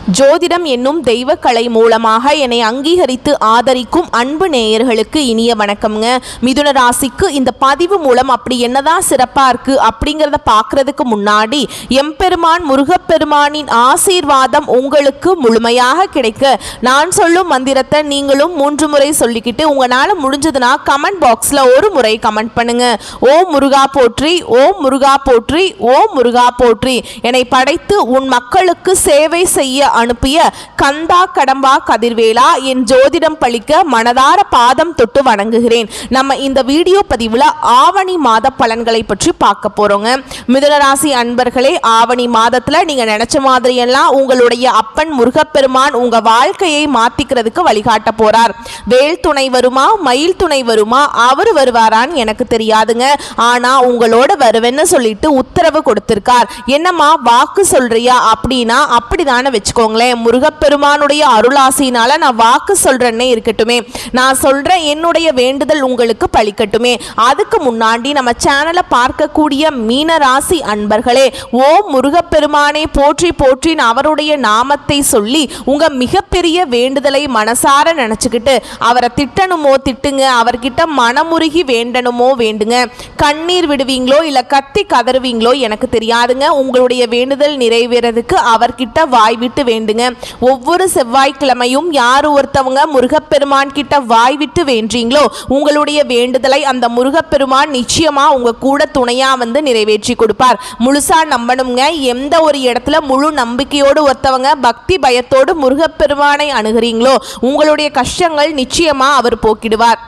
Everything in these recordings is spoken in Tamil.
ஜோதிடம் என்னும் தெய்வக்கலை மூலமாக என்னை அங்கீகரித்து ஆதரிக்கும் அன்பு நேயர்களுக்கு இனிய வணக்கம்ங்க. மிதுன ராசிக்கு இந்த பதிவு மூலம் அப்படி என்னதான் சிறப்பாக இருக்குது அப்படிங்கிறத பார்க்குறதுக்கு முன்னாடி எம்பெருமான் முருகப்பெருமானின் ஆசீர்வாதம் உங்களுக்கு முழுமையாக கிடைக்க நான் சொல்லும் மந்திரத்தை நீங்களும் 3 முறை சொல்லிக்கிட்டு உங்களால் முடிஞ்சதுன்னா கமெண்ட் பாக்ஸில் ஒரு முறை கமெண்ட் பண்ணுங்க. ஓம் முருகா போற்றி, ஓம் முருகா போற்றி, ஓம் முருகா போற்றி. என்னை படைத்து உன் மக்களுக்கு சேவை செய்ய அனுப்பிய கந்தா கடம்பா கதிர்வேலா என் ஜோதிடம் பழிக்க மனதார பாதம் தொட்டு வணங்குகிறேன். நம்ம இந்த வீடியோ பதிவில் ஆவணி மாத பலன்களை பற்றி பார்க்க போறோங்க. மிதுனராசி அன்பர்களே, ஆவணி மாதத்துல நீங்க நினைச்ச மாதிரியெல்லாம் உங்களுடைய அப்பன் முருகப்பெருமான் உங்க வாழ்க்கையை மாத்திக்கிறதுக்கு வழிகாட்ட போறார். வேல் துணை வருமா, மயில் துணை வருமா, அவர் வருவாரான்னு எனக்கு தெரியாதுங்க. ஆனா உங்களோட வருவேன்னு சொல்லிட்டு உத்தரவு கொடுத்திருக்கார். என்னம்மா வாக்கு சொல்றியா அப்படின்னா அப்படிதானே வச்சுக்கோங்களேன். முருகப்பெருமானுடைய அருளாசினால நான் வாக்கு சொல்றேன்னே இருக்கட்டுமே, நான் சொல்றேன் என்னுடைய வேண்டுதல் உங்களுக்கு பலிக்கட்டுமே. அதுக்கு முன்னாடி நம்ம சேனலை பார்க்கக்கூடிய மீன ராசி அன்பர்களே, ஓம் முருகப்பெருமானை போற்றி போற்றின்னு அவருடைய நாமத்தை சொல்லி உங்க மிகப்பெரிய வேண்டுதலை மனசார நினைச்சுக்கிட்டு அவரை திட்டணுமோ திட்டுங்க, அவர்கிட்ட மனமுருகி வேண்டணுமோ வேண்டுங்க. கண்ணீர் விடுவீங்களோ இல்ல கத்தி கதறுவீங்களோ எனக்கு தெரியாதுங்க. உங்களுடைய வேண்டுதல் நிறைவேறதுக்கு அவர்கிட்ட வாய் விட்டு வேண்டுங்க. ஒவ்வொரு செவ்வாய்க்கிழமையும் யார் ஒருத்தவங்க முருகப்பெருமான் கிட்ட வாய் விட்டு வேண்டீங்களோ உங்களுடைய வேண்டுதலை அந்த முருகப்பெருமான் நிச்சயமா உங்க கூட துணையா வந்து நிறைவேற்றி கொடுப்பார். முழுசா நம்பணுங்க. எந்த ஒரு இடத்துல முழு நம்பிக்கையோடு ஒருத்தவங்க பக்தி பயத்தோடு முருகப்பெருமானை அணுகிறீங்களோ உங்களுடைய கஷ்டங்கள் நிச்சயமா அவர் போக்கிடுவார்.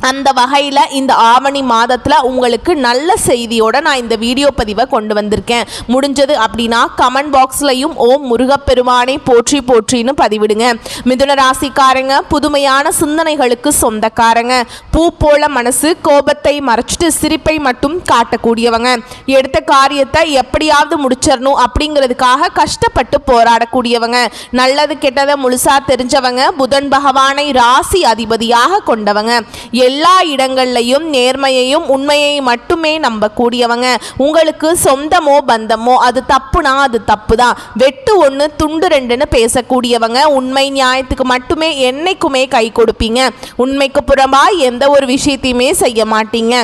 அந்த வகையில் இந்த ஆவணி மாதத்தில் உங்களுக்கு நல்ல செய்தியோட நான் இந்த வீடியோ பதிவை கொண்டு வந்திருக்கேன். முடிஞ்சது அப்படின்னா கமெண்ட் பாக்ஸ்லையும் ஓம் முருகப்பெருமானை போற்றி போற்றின்னு பதிவிடுங்க. மிதுன ராசிக்காரங்க புதுமையான சிந்தனைகளுக்கு சொந்தக்காரங்க. பூ போல மனசு, கோபத்தை மறைச்சிட்டு சிரிப்பை மட்டும் காட்டக்கூடியவங்க. எடுத்த காரியத்தை எப்படியாவது முடிச்சிடணும் அப்படிங்கிறதுக்காக கஷ்டப்பட்டு போராடக்கூடியவங்க. நல்லது கெட்டதை முழுசா தெரிஞ்சவங்க. புதன் பகவானை ராசி அதிபதியாக கொண்டவங்க. எல்லா இடங்கள்லையும் நேர்மையையும் உண்மையை மட்டுமே நம்பக்கூடியவங்க. உங்களுக்கு சொந்தமோ பந்தமோ அது தப்புனா அது தப்பு தான், வெட்டு 1 துண்டு 2ன்னு பேசக்கூடியவங்க. உண்மை நியாயத்துக்கு மட்டுமே என்னைக்குமே கை கொடுப்பீங்க. உண்மைக்கு புறம்பா எந்த ஒரு விஷயத்தையுமே செய்ய மாட்டீங்க.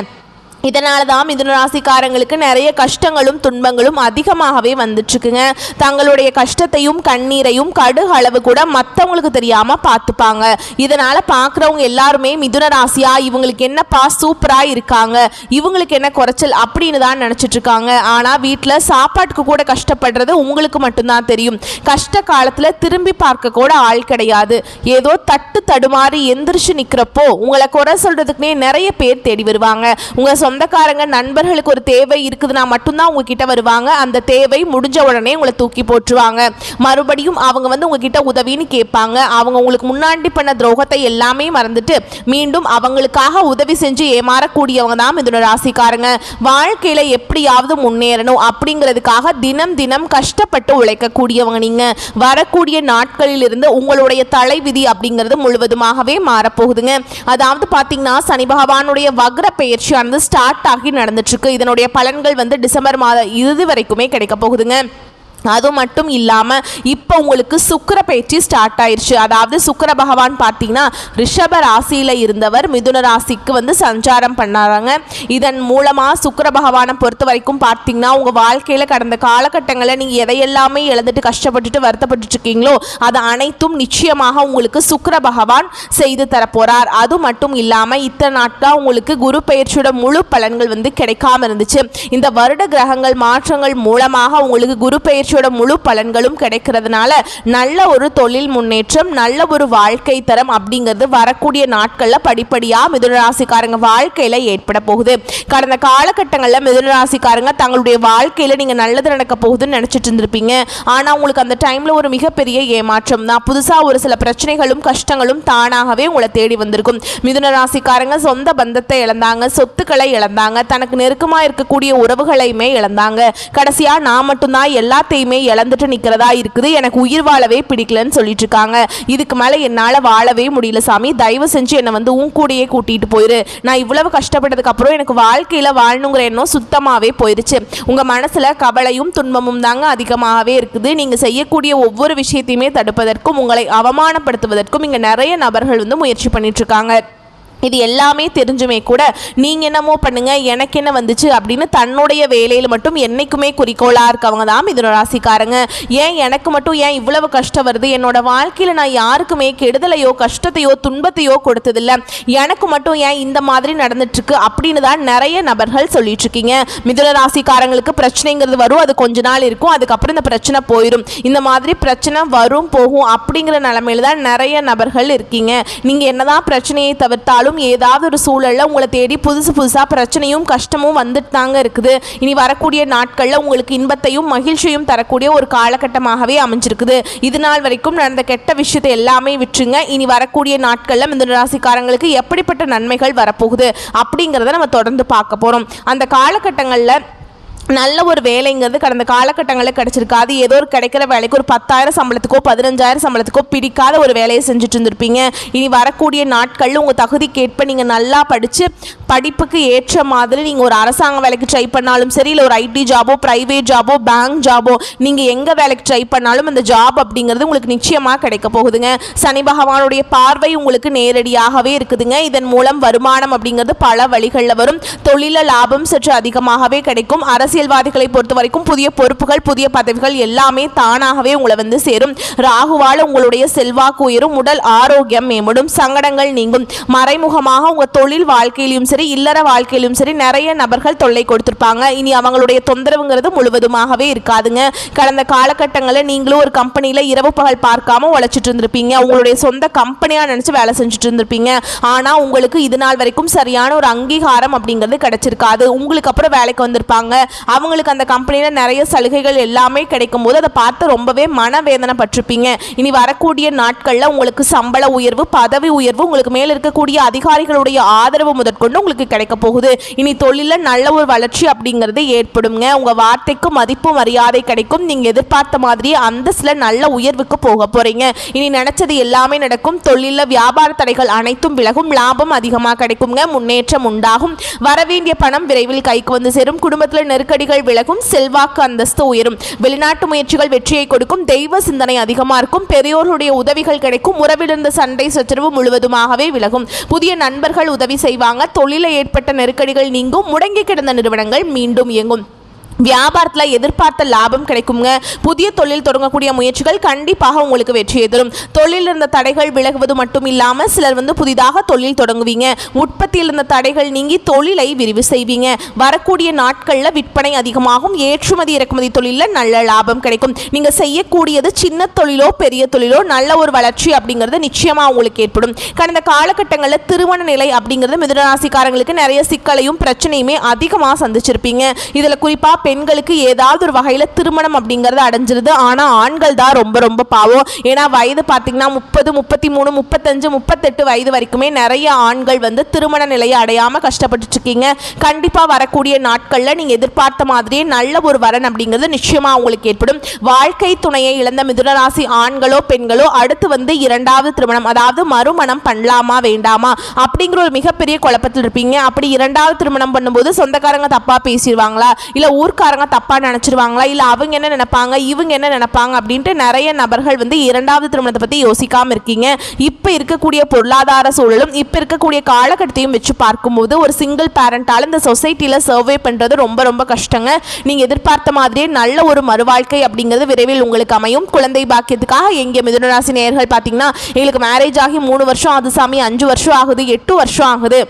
இதனால தான் மிதுன ராசிக்காரங்களுக்கு நிறைய கஷ்டங்களும் துன்பங்களும் அதிகமாகவே வந்துட்டுருக்குங்க. தங்களுடைய கஷ்டத்தையும் கண்ணீரையும் கடுகு அளவு கூட மற்றவங்களுக்கு தெரியாமல் பார்த்துப்பாங்க. இதனால் பார்க்குறவங்க எல்லாருமே மிதுன ராசியா இவங்களுக்கு என்னப்பா சூப்பராக இருக்காங்க, இவங்களுக்கு என்ன குறைச்சல் அப்படின்னு தான் நினச்சிட்ருக்காங்க. ஆனால் வீட்டில் சாப்பாட்டுக்கு கூட கஷ்டப்படுறது உங்களுக்கு மட்டும்தான் தெரியும். கஷ்ட காலத்தில் திரும்பி பார்க்க கூட ஆள் கிடையாது. ஏதோ தட்டு தடுமாறி எந்திரிச்சு நிற்கிறப்போ உங்களை குறை சொல்கிறதுக்குனே நிறைய பேர் தேடி வருவாங்க. உங்கள் சொந்தக்காரங்க நண்பர்களுக்கு ஒரு தேவை இருக்குதுன்னா மட்டும்தான் உங்ககிட்ட வருவாங்க. அந்த தேவை முடிஞ்ச உடனே உங்களை தூக்கி போட்டுருவாங்க. மறுபடியும் அவங்க வந்து உங்ககிட்ட உதவின்னு கேட்பாங்க. அவங்க உங்களுக்கு முன்னாடி பண்ண துரோகத்தை எல்லாமே மறந்துட்டு மீண்டும் அவங்களுக்காக உதவி செஞ்சு ஏமாறக்கூடியவங்க தான் மிதுன ராசிக்காரங்க. வாழ்க்கையில எப்படியாவது முன்னேறணும் அப்படிங்கிறதுக்காக தினம் தினம் கஷ்டப்பட்டு உழைக்கக்கூடியவங்க நீங்க. வரக்கூடிய நாட்களில் இருந்து உங்களுடைய தலைவிதி அப்படிங்கிறது முழுவதுமாகவே மாறப்போகுதுங்க. அதாவது பார்த்தீங்கன்னா சனி பகவானுடைய வக்ர பெயர்ச்சியானது ஸ்டார்ட் ஆகி நடந்துட்டு இருக்கு. இதனுடைய பலன்கள் வந்து டிசம்பர் மாதம் இறுதி வரைக்குமே கிடைக்க போகுதுங்க. அது மட்டும் இல்லாமல் இப்போ உங்களுக்கு சுக்கிர பயிற்சி ஸ்டார்ட் ஆயிடுச்சு. அதாவது சுக்கிர பகவான் பார்த்தீங்கன்னா ரிஷப ராசியில் இருந்தவர் மிதுன ராசிக்கு வந்து சஞ்சாரம் பண்ணாராங்க. இதன் மூலமாக சுக்கிர பகவானை பொறுத்த வரைக்கும் பார்த்தீங்கன்னா உங்கள் வாழ்க்கையில் கடந்த காலகட்டங்களில் நீங்கள் எதையெல்லாமே இழந்துட்டு கஷ்டப்பட்டுட்டு வருத்தப்பட்டு இருக்கீங்களோ அது அனைத்தும் நிச்சயமாக உங்களுக்கு சுக்கிர பகவான் செய்து தரப்போகிறார். அது மட்டும் இல்லாமல் இத்தனை நாட்கள் உங்களுக்கு குரு பயிற்சியோட முழு பலன்கள் வந்து கிடைக்காம இருந்துச்சு. இந்த வருட கிரகங்கள் மாற்றங்கள் மூலமாக உங்களுக்கு குரு பயிற்சி முழு பலன்களும் கிடைக்கிறதுனால நல்ல ஒரு தொழில் முன்னேற்றம், நல்ல ஒரு வாழ்க்கை தரம் அப்படிங்கிறது வரக்கூடிய நாட்கள்ல படிப்படியா மிதுன ராசிக்காரங்க வாழ்க்கையில ஏற்பட போகுது. கடந்த காலகட்டங்களில் மிதுன ராசிக்காரங்க தங்களுடைய வாழ்க்கையில நீங்க நல்லது நடக்க போகுதுன்னு நினைச்சிட்டு இருந்திருப்பீங்க. ஆனா உங்களுக்கு அந்த டைம்ல ஒரு மிகப்பெரிய ஏமாற்றம் தான். புதுசா ஒரு சில பிரச்சனைகளும் கஷ்டங்களும் தானாகவே உங்களை தேடி வந்திருக்கும். மிதுன ராசிக்காரங்க சொந்த பந்தத்தை இழந்தாங்க, சொத்துக்களை இழந்தாங்க, தனக்கு நெருக்கமா இருக்கக்கூடிய உறவுகளையுமே இழந்தாங்க. கடைசியா நான் மட்டும்தான் எல்லாத்தையும் எல்லாத்தையுமே இழந்துட்டு நிற்கிறதா இருக்குது, எனக்கு உயிர் வாழவே பிடிக்கலன்னு சொல்லிட்டு இருக்காங்க. இதுக்கு மேலே என்னால் வாழவே முடியல சாமி, தயவு செஞ்சு என்னை வந்து உன் கூடயே கூட்டிகிட்டு போயிரு. நான் இவ்வளவு கஷ்டப்பட்டதுக்கு அப்புறம் எனக்கு வாழ்க்கையில் வாழணுங்கிற எண்ணம் சுத்தமாகவே போயிடுச்சு. உங்கள் மனசில் கவலையும் துன்பமும் தாங்க அதிகமாகவே இருக்குது. நீங்கள் செய்யக்கூடிய ஒவ்வொரு விஷயத்தையுமே தடுப்பதற்கும் உங்களை அவமானப்படுத்துவதற்கும் இங்கே நிறைய நபர்கள் வந்து முயற்சி பண்ணிட்டு இருக்காங்க. இது எல்லாமே தெரிஞ்சுமே கூட நீங்கள் என்னமோ பண்ணுங்க எனக்கு என்ன வந்துச்சு அப்படின்னு தன்னுடைய வேலையில் மட்டும் என்றைக்குமே குறிக்கோளாக இருக்கவங்க தான் மிதுன ராசிக்காரங்க. ஏன் எனக்கு மட்டும் ஏன் இவ்வளவு கஷ்டம் வருது, என்னோட வாழ்க்கையில் நான் யாருக்குமே கெடுதலையோ கஷ்டத்தையோ துன்பத்தையோ கொடுத்ததில்லை, எனக்கு மட்டும் ஏன் இந்த மாதிரி நடந்துட்டுருக்கு அப்படின்னு தான் நிறைய நபர்கள் சொல்லிட்டு இருக்கீங்க. மிதுன ராசிக்காரங்களுக்கு பிரச்சனைங்கிறது வரும், அது கொஞ்ச நாள் இருக்கும், அதுக்கப்புறம் இந்த பிரச்சனை போயிடும். இந்த மாதிரி பிரச்சனை வரும் போகும் அப்படிங்கிற நிலைமையில தான் நிறைய நபர்கள் இருக்கீங்க. நீங்கள் என்னதான் பிரச்சனையை தவிர்த்தாலும் ஏதாவது ஒரு சூழல்ல உங்களை தேடி புதுசா பிரச்சனையும் கஷ்டமும் வந்துட்டு தாங்க இருக்குது. இனி வரக்கூடிய நாட்கள்ல உங்களுக்கு இன்பத்தையும் மகிழ்ச்சியும் தரக்கூடிய ஒரு காலகட்டமாகவே அமைஞ்சிருக்குது. இது நாள் வரைக்கும் நடந்த கெட்ட விஷயத்தை எல்லாமே விட்டுருங்க. இனி வரக்கூடிய நாட்கள்ல மிதுன ராசிக்காரங்களுக்கு எப்படிப்பட்ட நன்மைகள் வரப்போகுது அப்படிங்கிறத நம்ம தொடர்ந்து பார்க்க போறோம். அந்த காலகட்டங்கள்ல நல்ல ஒரு வேலைங்கிறது கடந்த காலகட்டங்களில் கிடச்சிருக்காது. ஏதோ ஒரு கிடைக்கிற வேலைக்கு ஒரு 10,000 சம்பளத்துக்கோ 15,000 சம்பளத்துக்கோ பிடிக்காத ஒரு வேலையை செஞ்சுட்டு இருந்திருப்பீங்க. இனி வரக்கூடிய நாட்களில் உங்கள் தகுதிக்கேற்ப நீங்கள் நல்லா படித்து படிப்புக்கு ஏற்ற மாதிரி நீங்கள் ஒரு அரசாங்க வேலைக்கு ட்ரை பண்ணாலும் சரி, இல்லை ஒரு ஐடி ஜாபோ ப்ரைவேட் ஜாபோ பேங்க் ஜாபோ நீங்கள் எங்கே வேலைக்கு ட்ரை பண்ணாலும் அந்த ஜாப் அப்படிங்கிறது உங்களுக்கு நிச்சயமாக கிடைக்க போகுதுங்க. சனி பகவானுடைய பார்வை உங்களுக்கு நேரடியாகவே இருக்குதுங்க. இதன் மூலம் வருமானம் அப்படிங்கிறது பல வழிகளில் வரும். தொழில லாபம் சற்று அதிகமாகவே கிடைக்கும். அரசியல்வாதிகளை பொறுத்த வரைக்கும் புதிய பொறுப்புகள் புதிய பதவிகள் எல்லாமே தானாகவே உங்களை வந்து சேரும். ராகுவால் உங்களுடைய செல்வாக்கு உயரும், உடல் ஆரோக்கியம் மேம்படும், சங்கடங்கள் நீங்கும். மறைமுகமாக உங்கள் தொழில் வாழ்க்கையிலும் சரி இல்லற வாழ்க்கையிலும் சரி நிறைய நபர்கள் தொல்லை கொடுத்திருப்பாங்க. இனி அவங்களுடைய தொந்தரவுங்கிறது முழுவதுமாகவே இருக்காதுங்க. கடந்த காலகட்டங்களில் நீங்களும் ஒரு கம்பெனியில் இரவு பகல் பார்க்காம உழைச்சிட்டு இருந்திருப்பீங்க. உங்களுடைய சொந்த கம்பெனியாக நினச்சி வேலை செஞ்சுட்டு இருந்திருப்பீங்க. ஆனால் உங்களுக்கு இது நாள் வரைக்கும் சரியான ஒரு அங்கீகாரம் அப்படிங்கிறது கிடைச்சிருக்காது. உங்களுக்கு அப்புறம் வேலைக்கு வந்திருப்பாங்க, அவங்களுக்கு அந்த கம்பெனியில் நிறைய சலுகைகள் எல்லாமே கிடைக்கும் போது அதை பார்த்து ரொம்பவே மனவேதனை பட்டிருப்பீங்க. இனி வரக்கூடிய நாட்களில் உங்களுக்கு சம்பள உயர்வு பதவி உயர்வு உங்களுக்கு மேல் இருக்கக்கூடிய அதிகாரிகளுடைய ஆதரவு முதற்கொண்டு உங்களுக்கு கிடைக்க போகுது. இனி தொழிலில் நல்ல ஒரு வளர்ச்சி அப்படிங்கிறது ஏற்படுங்க. உங்கள் வார்த்தைக்கு மதிப்பு மரியாதை கிடைக்கும். நீங்கள் எதிர்பார்த்த மாதிரியே அந்த சில நல்ல உயர்வுக்கு போக போறீங்க. இனி நினைச்சது எல்லாமே நடக்கும். தொழிலில் வியாபார தடைகள் அனைத்தும் விலகும், லாபம் அதிகமாக கிடைக்குங்க, முன்னேற்றம் உண்டாகும், வரவேண்டிய பணம் விரைவில் கைக்கு வந்து சேரும், குடும்பத்தில் நெருக்கடிகள் விலகும், செல்வாக்கு அந்தஸ்து உயரும், வெளிநாட்டு முயற்சிகள் வெற்றியை கொடுக்கும், தெய்வ சிந்தனை அதிகமாக இருக்கும், பெரியோர்களுடைய உதவிகள் கிடைக்கும், உறவிலிருந்த சண்டை சச்சரவு முழுவதுமாகவே விலகும், புதிய நண்பர்கள் உதவி செய்வாங்க, தொழிலில் ஏற்பட்ட நெருக்கடிகள் நீங்கும், முடங்கி கிடந்த நிறுவனங்கள் மீண்டும் இயங்கும், வியாபாரத்தில் எதிர்பார்த்த லாபம் கிடைக்குங்க. புதிய தொழில் தொடங்கக்கூடிய முயற்சிகள் கண்டிப்பாக உங்களுக்கு வெற்றியை தரும். தொழில் இருந்த தடைகள் விலகுவது மட்டும் இல்லாமல் சிலர் வந்து புதிதாக தொழில் தொடங்குவீங்க. உற்பத்தியில் இருந்த தடைகள் நீங்கி தொழிலை விரிவு செய்வீங்க. வரக்கூடிய நாட்களில் விற்பனை அதிகமாகும். ஏற்றுமதி இறக்குமதி தொழிலில் நல்ல லாபம் கிடைக்கும். நீங்கள் செய்யக்கூடியது சின்ன தொழிலோ பெரிய தொழிலோ நல்ல ஒரு வளர்ச்சி அப்படிங்கிறது நிச்சயமாக உங்களுக்கு ஏற்படும். கடந்த காலகட்டங்களில் திருமண நிலை அப்படிங்கிறது மிதுன ராசிக்காரங்களுக்கு நிறைய சிக்கலையும் பிரச்சனையுமே அதிகமாக சந்திச்சிருப்பீங்க. இதில் குறிப்பாக பெண்களுக்கு ஏதாவது ஒரு வகையில் திருமணம் அப்படிங்கிறது அடைஞ்சிருது. ஆனால் ஆண்கள் தான் ரொம்ப ரொம்ப பாவம். ஏன்னா வயது பார்த்தீங்கன்னா 30, 33, 35, 38 வயது வரைக்குமே நிறைய ஆண்கள் வந்து திருமண நிலையை அடையாமல் கஷ்டப்பட்டு இருக்கீங்க. கண்டிப்பாக வரக்கூடிய நாட்களில் நீங்கள் எதிர்பார்த்த மாதிரியே நல்ல ஒரு வரன் அப்படிங்கிறது நிச்சயமாக உங்களுக்கு ஏற்படும். வாழ்க்கை துணையை இழந்த மிதுனராசி ஆண்களோ பெண்களோ அடுத்து வந்து இரண்டாவது திருமணம் அதாவது மறுமணம் பண்ணலாமா வேண்டாமா அப்படிங்கிற ஒரு மிகப்பெரிய குழப்பத்தில் இருப்பீங்க. அப்படி இரண்டாவது திருமணம் பண்ணும்போது சொந்தக்காரங்க தப்பாக பேசிடுவாங்களா, இல்லை ஊர்க்காரங்க தப்பாக நினச்சிருவாங்களா, இல்லை அவங்க என்ன நினைப்பாங்க இவங்க என்ன நினைப்பாங்க அப்படின்ட்டு நிறைய நபர்கள் வந்து இரண்டாவது திருமணத்தை பற்றி யோசிக்காமல் இருக்கீங்க. இப்போ இருக்கக்கூடிய பொருளாதார சூழலும் இப்போ இருக்கக்கூடிய காலகட்டத்தையும் வச்சு பார்க்கும்போது ஒரு சிங்கிள் பேரண்டால் இந்த சொசைட்டியில் சர்வே பண்ணுறது ரொம்ப ரொம்ப கஷ்டங்க. நீங்கள் எதிர்பார்த்த மாதிரியே நல்ல ஒரு மறுவாழ்க்கை அப்படிங்கிறது விரைவில் உங்களுக்கு அமையும். குழந்தை பாக்கியத்துக்காக எங்கே மிதுனராசி நேயர்கள் பார்த்தீங்கன்னா எங்களுக்கு மேரேஜ் ஆகி 3 வருஷம் ஆகுது சாமி, 5 வருஷம் ஆகுது, 8 வருஷம் ஆகுது,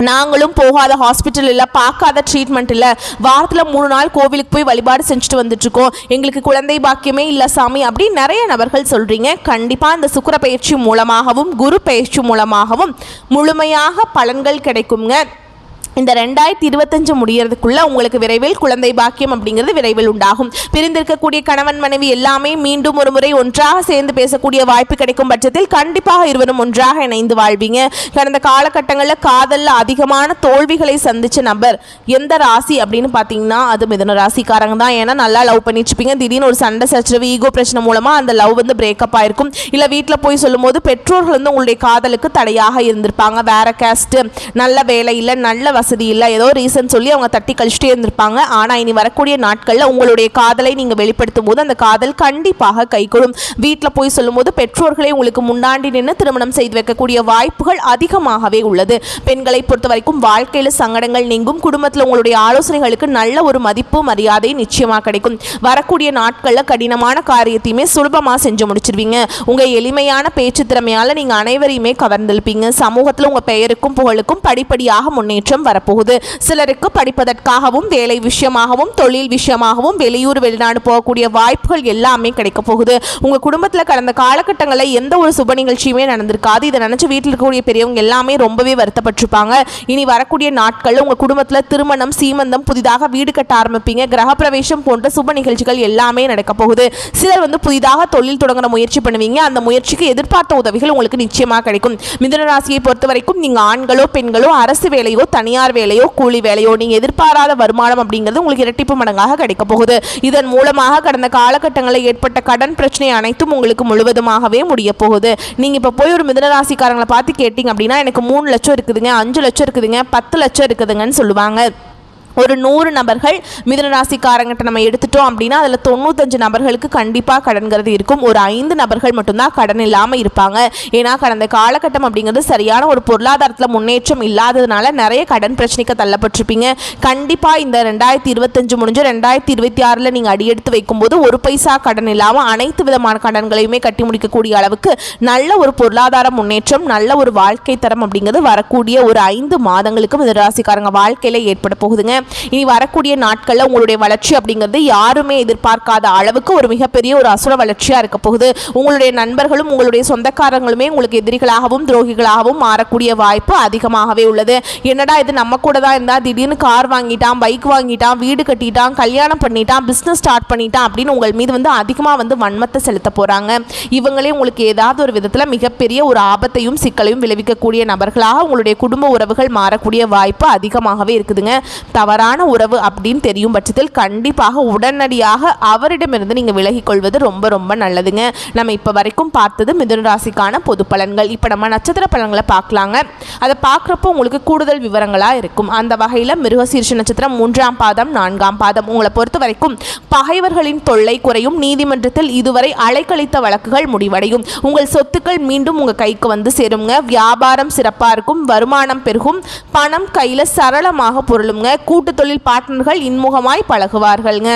நாங்களும் போகாத ஹாஸ்பிட்டல் இல்லை, பார்க்காத ட்ரீட்மெண்ட் இல்லை, வாரத்தில் 3 நாள் கோவிலுக்கு போய் வழிபாடு செஞ்சுட்டு வந்துட்டுருக்கோம், எங்களுக்கு குழந்தை பாக்கியமே இல்லை சாமி அப்படின்னு நிறைய நபர்கள் சொல்கிறீங்க. கண்டிப்பாக இந்த சுக்கிர பயிற்சி மூலமாகவும் குரு பயிற்சி மூலமாகவும் முழுமையாக பலன்கள் கிடைக்குங்க. இந்த 2025 முடியறதுக்குள்ள உங்களுக்கு விரைவில் குழந்தை பாக்கியம் அப்படிங்கிறது விரைவில் உண்டாகும். பிரிந்திருக்கக்கூடிய கணவன் மனைவி எல்லாமே மீண்டும் ஒரு முறை ஒன்றாக சேர்ந்து பேசக்கூடிய வாய்ப்பு கிடைக்கும் பட்சத்தில் கண்டிப்பாக இருவரும் ஒன்றாக இணைந்து வாழ்வீங்க. கடந்த காலகட்டங்களில் காதலில் அதிகமான தோல்விகளை சந்திச்ச நபர் எந்த ராசி அப்படின்னு பார்த்தீங்கன்னா அது மிதுன ராசிக்காரங்க தான். ஏன்னா நல்லா லவ் பண்ணிச்சுப்பீங்க, திடீர்னு ஒரு சண்டை சச்சரவு ஈகோ பிரச்சனை மூலமாக அந்த லவ் வந்து பிரேக்கப் ஆயிருக்கும். இல்லை வீட்டில் போய் சொல்லும் போது பெற்றோர்கள் வந்து உங்களுடைய காதலுக்கு தடையாக இருந்திருப்பாங்க. வேற கேஸ்ட், நல்ல வேலை இல்லை, நல்ல வசதி இல்லை, ஏதோ ரீசன் சொல்லி அவங்க தட்டி கழிச்சிட்டே இருந்திருப்பாங்க. ஆனால் இனி வரக்கூடிய நாட்களில் உங்களுடைய காதலை நீங்கள் வெளிப்படுத்தும் போது அந்த காதல் கண்டிப்பாக கைகூடும். வீட்டில் போய் சொல்லும் போது பெற்றோர்களே உங்களுக்கு முன்னாடி நின்று திருமணம் செய்து வைக்கக்கூடிய வாய்ப்புகள் அதிகமாகவே உள்ளது. பெண்களை பொறுத்த வரைக்கும் வாழ்க்கையில் சங்கடங்கள் நீங்கும். குடும்பத்தில் உங்களுடைய ஆலோசனைகளுக்கு நல்ல ஒரு மதிப்பு மரியாதை நிச்சயமாக கிடைக்கும். வரக்கூடிய நாட்களில் கடினமான காரியத்தையுமே சுலபமாக செஞ்சு முடிச்சிருவீங்க. உங்கள் எளிமையான பேச்சு திறமையால் நீங்கள் அனைவரையுமே கவர்ந்திருப்பீங்க. சமூகத்தில் உங்கள் பெயருக்கும் புகழுக்கும் படிப்படியாக முன்னேற்றம் வரப்போகுது. சிலருக்கு படிப்பதற்காகவும் வேலை விஷயமாகவும் தொழில் விஷயமாகவும் வெளியூர் வெளிநாடு போகக்கூடிய வாய்ப்புகள் எல்லாமே கிடைக்க போகுது. உங்கள் குடும்பத்தில் கடந்த காலகட்டங்களில் எந்த ஒரு சுப நிகழ்ச்சியுமே நடந்திருக்காது. இதை நினச்சி வீட்டில் இருக்கக்கூடிய பெரியவங்க எல்லாமே ரொம்பவே வருத்தப்பட்டிருப்பாங்க. இனி வரக்கூடிய நாட்களில் உங்கள் குடும்பத்தில் திருமணம், சீமந்தம், புதிதாக வீடு கட்ட ஆரம்பிப்பீங்க. கிரகப்பிரவேசம் போன்ற சுப நிகழ்ச்சிகள் எல்லாமே நடக்க போகுது. சிலர் வந்து புதிதாக தொழில் தொடங்குற முயற்சி பண்ணுவீங்க. அந்த முயற்சிக்கு எதிர்பார்த்த உதவிகள் உங்களுக்கு நிச்சயமாக கிடைக்கும். மிதுன ராசியை பொறுத்த வரைக்கும் நீங்கள் ஆண்களோ பெண்களோ அரசு வேலையோ தனியார் வேலையோ கூலி வேலையோ நீங்கள் எதிர்பாராத வருமானம் அப்படிங்கிறது உங்களுக்கு இரட்டிப்பு மடங்காக கிடைக்க போகுது. இதன் மூலமாக கடந்த காலகட்டங்களில் ஏற்பட்ட கடன் பிரச்சனை அனைத்தும் உங்களுக்கு முழுவதுமாகவே முடிய போகுது. நீங்கள் இப்போ போய் ஒரு மிதுன ராசிக்காரங்களை பார்த்து கேட்டிங்க அப்படின்னா எனக்கு 3 லட்சம் இருக்குதுங்க, 5 லட்சம் இருக்குதுங்க, 10 லட்சம் இருக்குதுங்கன்னு சொல்லுவாங்க. ஒரு 100 நபர்கள் மிதுன ராசிக்காரங்கிட்ட நம்ம எடுத்துட்டோம் அப்படின்னா அதில் 95 நபர்களுக்கு கண்டிப்பாக கடன்கிறது இருக்கும். ஒரு 5 நபர்கள் மட்டும்தான் கடன் இல்லாமல் இருப்பாங்க. ஏன்னா கடந்த காலகட்டம் அப்படிங்கிறது சரியான ஒரு பொருளாதாரத்தில் முன்னேற்றம் இல்லாததுனால நிறைய கடன் பிரச்சனைக்கு தள்ளப்பட்டிருப்பீங்க. கண்டிப்பாக இந்த 2025 முடிஞ்சு 2026 நீங்கள் அடியெடுத்து வைக்கும்போது ஒரு பைசா கடன் இல்லாமல் அனைத்து விதமான கடன்களையுமே கட்டி முடிக்கக்கூடிய அளவுக்கு நல்ல ஒரு பொருளாதார முன்னேற்றம், நல்ல ஒரு வாழ்க்கை தரம் அப்படிங்கிறது வரக்கூடிய ஒரு 5 மாதங்களுக்கு மிதுன ராசிக்காரங்க வாழ்க்கையில் ஏற்பட போகுதுங்க. இனி வரக்கூடிய நாட்களில் உங்களுடைய வளர்ச்சி அப்படிங்கிறது யாருமே எதிர்பார்க்காத அளவுக்கு ஒரு மிகப்பெரிய ஒரு அசுர வளர்ச்சியாக இருக்க போகுது. உங்களுடைய நண்பர்களும் உங்களுடைய சொந்தக்காரங்களுமே உங்களுக்கு எதிரிகளாகவும் துரோகிகளாகவும் மாறக்கூடிய வாய்ப்பு அதிகமாகவே உள்ளது. என்னடா இது நம்ம கூட தான் இருந்தால் திடீர்னு கார் வாங்கிட்டான், பைக் வாங்கிட்டான், வீடு கட்டிட்டான், கல்யாணம் பண்ணிட்டான், பிஸ்னஸ் ஸ்டார்ட் பண்ணிட்டான் அப்படின்னு உங்கள் மீது வந்து அதிகமாக வந்து வன்மத்தை செலுத்த போகிறாங்க. இவங்களே உங்களுக்கு ஏதாவது ஒரு விதத்தில் மிகப்பெரிய ஒரு ஆபத்தையும் சிக்கலையும் விளைவிக்கக்கூடிய நபர்களாக உங்களுடைய குடும்ப உறவுகள் மாறக்கூடிய வாய்ப்பு அதிகமாகவே இருக்குதுங்க. தவறான உறவு அப்படின்னு தெரியும் பட்சத்தில் கண்டிப்பாக உடனடியாக அவரிடமிருந்து நீங்கள் விலகிக் கொள்வது ரொம்ப ரொம்ப நல்லதுங்க. நம்ம இப்போ வரைக்கும் பார்த்தது மிதுன ராசிக்கான பொது பலன்கள். இப்போ நம்ம நட்சத்திர பலன்களை பார்க்கலாங்க. அதை பார்க்குறப்போ உங்களுக்கு கூடுதல் விவரங்களாக இருக்கும். அந்த வகையில் மிருகசீர்ஷ நட்சத்திரம் 3ஆம் பாதம் 4ஆம் பாதம் உங்களை பொறுத்த வரைக்கும் பகைவர்களின் தொல்லை குறையும். நீதிமன்றத்தில் இதுவரை அலைக்கழித்த வழக்குகள் முடிவடையும். உங்கள் சொத்துக்கள் மீண்டும் உங்கள் கைக்கு வந்து சேருங்க. வியாபாரம் சிறப்பாக இருக்கும். வருமானம் பெருகும். பணம் கையில் சரளமாக பொருளுங்க. கூட்டு தொழில் பார்ட்னர்கள் இன்முகமாய் பழகுவார்கள்ங்க.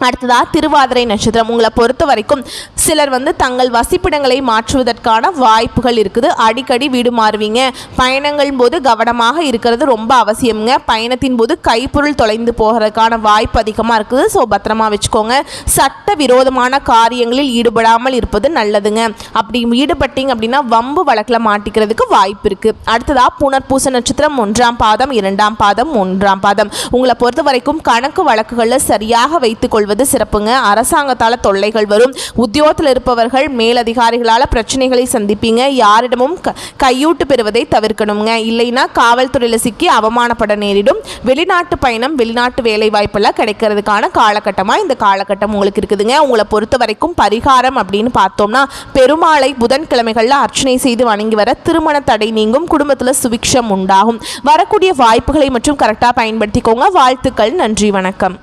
அடுத்ததாக திருவாதிரை நட்சத்திரம் உங்களை பொறுத்த வரைக்கும் சிலர் வந்து தங்கள் வசிப்பிடங்களை மாற்றுவதற்கான வாய்ப்புகள் இருக்குது. அடிக்கடி வீடு மாறுவீங்க. பயணங்கள் போது கவனமாக இருக்கிறது ரொம்ப அவசியம்ங்க. பயணத்தின் போது கைப்பொருள் தொலைந்து போகிறதுக்கான வாய்ப்பு அதிகமாக இருக்குது. ஸோ பத்திரமா வச்சுக்கோங்க. சட்ட விரோதமான காரியங்களில் ஈடுபடாமல் இருப்பது நல்லதுங்க. அப்படி ஈடுபட்டீங்க அப்படின்னா வம்பு வழக்கில் மாட்டிக்கிறதுக்கு வாய்ப்பு இருக்குது. அடுத்ததாக புனர்பூச நட்சத்திரம் 1ஆம் பாதம் 2ஆம் பாதம் 1ஆம் பாதம் உங்களை பொறுத்த வரைக்கும் கணக்கு வழக்குகளில் சரியாக வைத்துக் கொள்வது சிறப்புங்க. அரசாங்கத்தால் தொல்லைகள் வரும். உத்தியோகத்தில் இருப்பவர்கள் மேலதிகாரிகளால் பிரச்சனைகளை சந்திப்பீங்க. யாரிடமும் கையூட்டு பெறுவதை தவிர்க்கணுங்க. இல்லைன்னா காவல்துறையில் சிக்கி அவமானப்பட நேரிடும். வெளிநாட்டு பயணம், வெளிநாட்டு வேலை வாய்ப்பெல்லாம் கிடைக்கிறதுக்கான காலகட்டமாக இந்த காலகட்டம் உங்களுக்கு இருக்குதுங்க. உங்களை பொறுத்த வரைக்கும் பரிகாரம் அப்படின்னு பார்த்தோம்னா பெருமாளை புதன்கிழமைகளில் அர்ச்சனை செய்து வணங்கி வர திருமண தடை நீங்கும். குடும்பத்தில் சுபிக்ஷம் உண்டாகும். வரக்கூடிய வாய்ப்புகளை மற்றும் கரெக்டாக பயன்படுத்திக்கோங்க. வாழ்த்துக்கள். நன்றி, வணக்கம்.